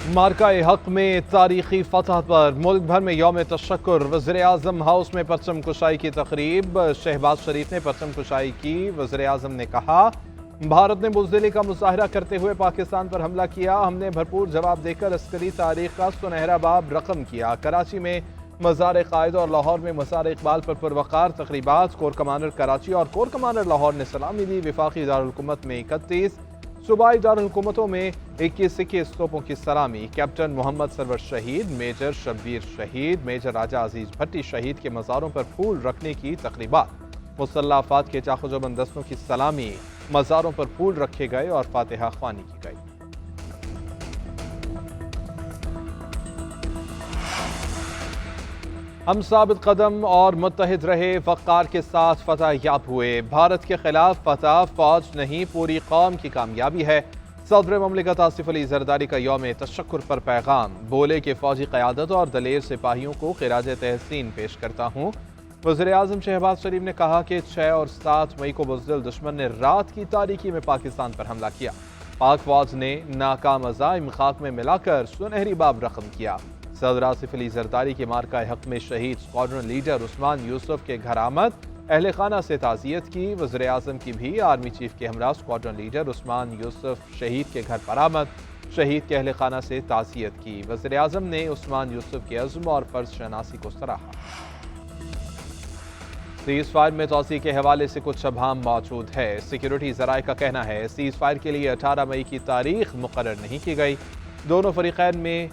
मार्का-ए हक में तारीखी फतह पर मुल्क भर में यौम तशक्कुर। वज़ीर-ए-आज़म हाउस में परचम कुशाई की तकरीब। शहबाज शरीफ ने परचम कुशाई की। वज़ीर-ए-आज़म ने कहा, भारत ने बुज़दिली का मुजाहरा करते हुए पाकिस्तान पर हमला किया। हमने भरपूर जवाब देकर अस्करी तारीख का सुनहरा बाब रकम किया। कराची में मज़ार-ए-क़ाइद और लाहौर में मज़ार-ए-इक़बाल पर पुरवक़ार तक़रीबात। कोर कमांडर कराची और कोर कमांडर लाहौर ने सलामी दी। वफाक़ी दारुल-हुकूमत में 31, सूबाई दारुल-हुकूमतों में 21 तोपों की सलामी। कैप्टन मोहम्मद सरवर शहीद, मेजर शब्बीर शहीद, मेजर राजा अजीज भट्टी शहीद के मज़ारों पर फूल रखने की तक़रीबात। मुसल्लह अफ़वाद के चाक़-ओ-चौबंद दस्तों की सलामी। मज़ारों पर फूल रखे गए और फातिहा ख्वानी की गई। हम साबित कदम और मुत्तहिद रहे, वक़ार के साथ फतह याब हुए। भारत के खिलाफ फतह फौज नहीं पूरी कौम की कामयाबी है। सदर ममलिकत आसिफ अली जरदारी का यौम तशक्कुर पर पैगाम। बोले कि फौजी क़यादत और दलेर सिपाहियों को खिराज तहसीन पेश करता हूँ। वज़ीर-ए-आज़म शहबाज शरीफ ने कहा कि 6 और 7 मई को बुज़दिल दुश्मन ने रात की तारीकी में पाकिस्तान पर हमला किया। पाक फौज ने नाकाम अज़ाइम खाक में मिलाकर सुनहरी बाब रकम किया। सदर आसिफ अली जरदारी के मार्का हक में शहीद स्क्वाड्रन लीडर उस्मान यूसुफ के घर आमद। अहले खाना से ताज़ियत की। वज़ीर-ए-आज़म की भी आर्मी चीफ के हमरा स्क्वाड्रन लीडर उस्मान यूसुफ शहीद के घर पर आमद। शहीद के अहले खाना से ताज़ियत की। वज़ीर-ए-आज़म ने उस्मान यूसुफ के अज़्म और फ़र्ज़ शनासी को सराहा। सीज़ फायर में तोसी के हवाले से कुछ अभाम मौजूद है। सिक्योरिटी ज़राए का कहना है, सीज़ फायर के लिए 18 मई की तारीख मुकर्रर नहीं की गई। दोनों फरीक़ैन में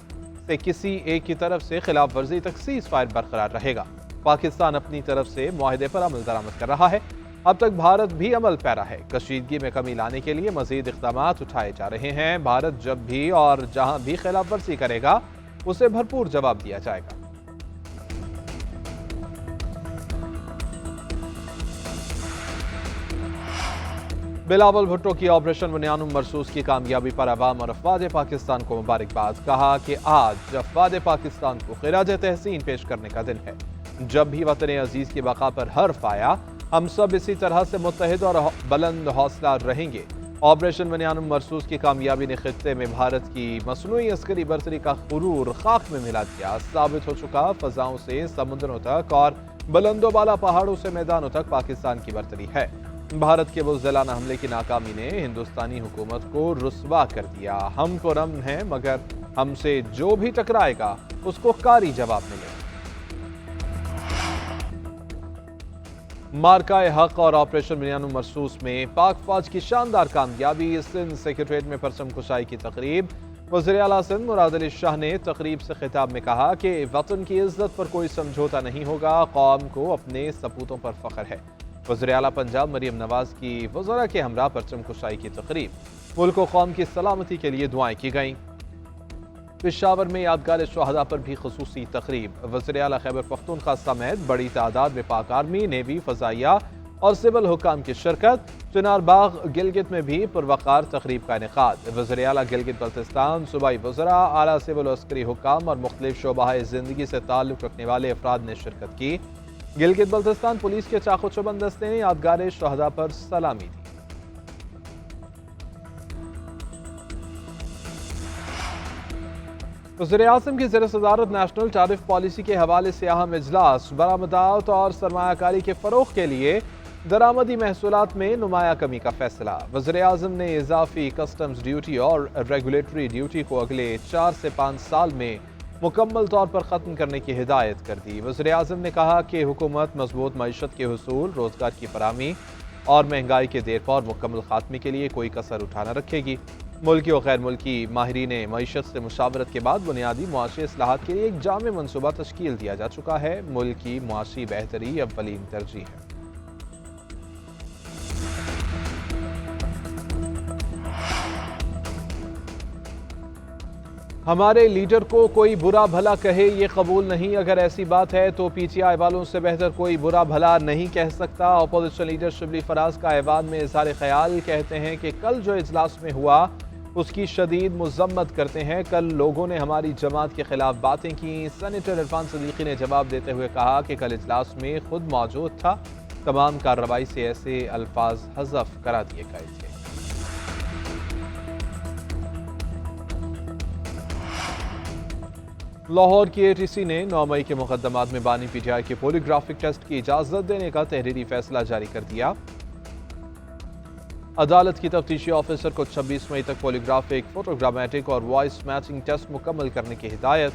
से किसी एक की तरफ से खिलाफ वर्जी तक सीज़ फायर बरकरार रहेगा। पाकिस्तान अपनी तरफ से मुआहदे पर अमल दरामद कर रहा है। अब तक भारत भी अमल पैरा है। कशीदगी में कमी लाने के लिए मजीद इक़दामात उठाए जा रहे हैं। भारत जब भी और जहां भी खिलाफ वर्जी करेगा, उसे भरपूर जवाब दिया जाएगा। बिलावल भुट्टो की ऑपरेशन बुनियानुम मरसूस की कामयाबी पर अवाम और अफवाद पाकिस्तान को मुबारकबाद। कहा कि आज अफवाद पाकिस्तान को खिराज तहसीन पेश करने का दिन है। जब भी वतन अजीज की बका पर हर्फ आया, हम सब इसी तरह से मुत्तहिद और बुलंद हौसला रहेंगे। ऑपरेशन बुनियानुम मरसूस की कामयाबी ने खित्ते में भारत की मसनूई अस्करी बर्तरी का गुरूर खाक में मिला दिया। साबित हो चुका फजाओं से समुद्रों तक और बुलंदो बाला पहाड़ों से मैदानों तक पाकिस्तान की बर्तरी है। भारत के बुज़दिलाना हमले की नाकामी ने हिंदुस्तानी हुकूमत को रुस्वा कर दिया। हम पुरअमन हैं, मगर हमसे जो भी टकराएगा उसको कारी जवाब मिलेगा। मार्का-ए हक और ऑपरेशन बुनियानुम मरसूस में पाक फौज की शानदार कामयाबी। सिंध सेक्रेटरीट में परचम कुशाई की तकरीब। वज़ीर आला सिंध मुराद अली शाह ने तकरीब से खिताब में कहा कि वतन की इज्जत पर कोई समझौता नहीं होगा। कौम को अपने सपूतों पर फख्र है। वज़ीर आला पंजाब मरियम नवाज की वज़रा के हमरा परचम कुशाई की तकरीब। मुल्क व कौम की सलामती के लिए दुआएं की गईं। पेशावर में यादगार शहदा पर भी खसूसी तकरीब। वज़ीर आला खैबर पख्तूनख्वा समेत बड़ी तादाद में पाक आर्मी, नेवी, फ़ज़ाइया और सिविल हुकाम की शिरकत। चिनार बाग गिलगित में भी पुरवक़ार तकरीब का इनेकाद। वज़ीर आला गिलगित बल्तिस्तान, सूबाई वज़रा, आला सिविल अस्करी हुकाम और मुख्तलिफ शोबाए ज़िंदगी से ताल्लुक़ रखने वाले अफराद ने शिरकत की। गिलगित बल्तिस्तान पुलिस के चाक़-ओ-चौबंद दस्ते ने यादगार शहदा पर सलामी दी। वज़ीर-ए-आज़म की ज़ेर सदारत नेशनल टैरिफ पॉलिसी के हवाले से अहम इजलास। बरामदात और सरमायाकारी के फ़रोग़ के लिए दरामदी महसूलात में नुमाया कमी का फैसला। वज़ीर-ए-आज़म ने इजाफी कस्टम्स ड्यूटी और रेगुलेटरी ड्यूटी को अगले 4 से 5 साल में मुकम्मल तौर पर ख़त्म करने की हिदायत कर दी। वज़ीर-ए-आज़म ने कहा कि हुकूमत मजबूत मईशत के हुसूल, रोज़गार की फराहमी और महंगाई के देर पार मुकम्मल खात्मे के लिए कोई कसर उठा न रखेगी। मुल्की और गैर मुल्की माहिरीन मईशत से मुशावरत के बाद बुनियादी मुआशी इस्लाहात के लिए एक जामे मनसूबा तश्कील दिया जा चुका है। मुल्क की मुआशी बेहतरी अव्वलीन तरजीह है। हमारे लीडर को कोई बुरा भला कहे ये कबूल नहीं। अगर ऐसी बात है तो PTI वालों से बेहतर कोई बुरा भला नहीं कह सकता। अपोजिशन लीडर शिबली फराज का ऐवान में इज़हार ख्याल। कहते हैं कि कल जो इजलास में हुआ उसकी शदीद मुज़म्मत करते हैं। कल लोगों ने हमारी जमात के खिलाफ बातें की। सेनेटर इरफान सदीकी ने जवाब देते हुए कहा कि कल इजलास में खुद मौजूद था। तमाम कार्रवाई से ऐसे अल्फाज हज़फ करा दिए गए थे। लाहौर की ATC ने 9 मई के मुकदमात में बानी PTI के पॉलीग्राफिक टेस्ट की इजाजत देने का तहरीरी फैसला जारी कर दिया। अदालत की तफ्तीशी ऑफिसर को 26 मई तक पॉलीग्राफिक, फोटोग्रामेटिक और वॉइस मैचिंग टेस्ट मुकम्मल करने की हिदायत।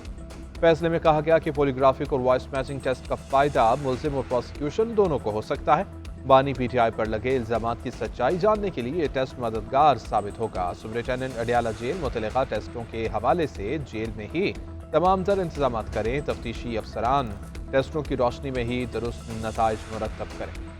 फैसले में कहा गया कि पॉलीग्राफिक और वॉइस मैचिंग टेस्ट का फायदा मुल्जिम और प्रोसिक्यूशन दोनों को हो सकता है। बानी PTI पर लगे इल्जामात की सच्चाई जानने के लिए ये टेस्ट मददगार साबित होगा। सुपरिटेंडेंट अडियाला जेल मुतल्लिका टेस्टों के हवाले से जेल में ही तमाम तर इंतजाम करें। तफ्तीशी अफसरान टेस्टों की रोशनी में ही दुरुस्त नताइज मुरतब करें।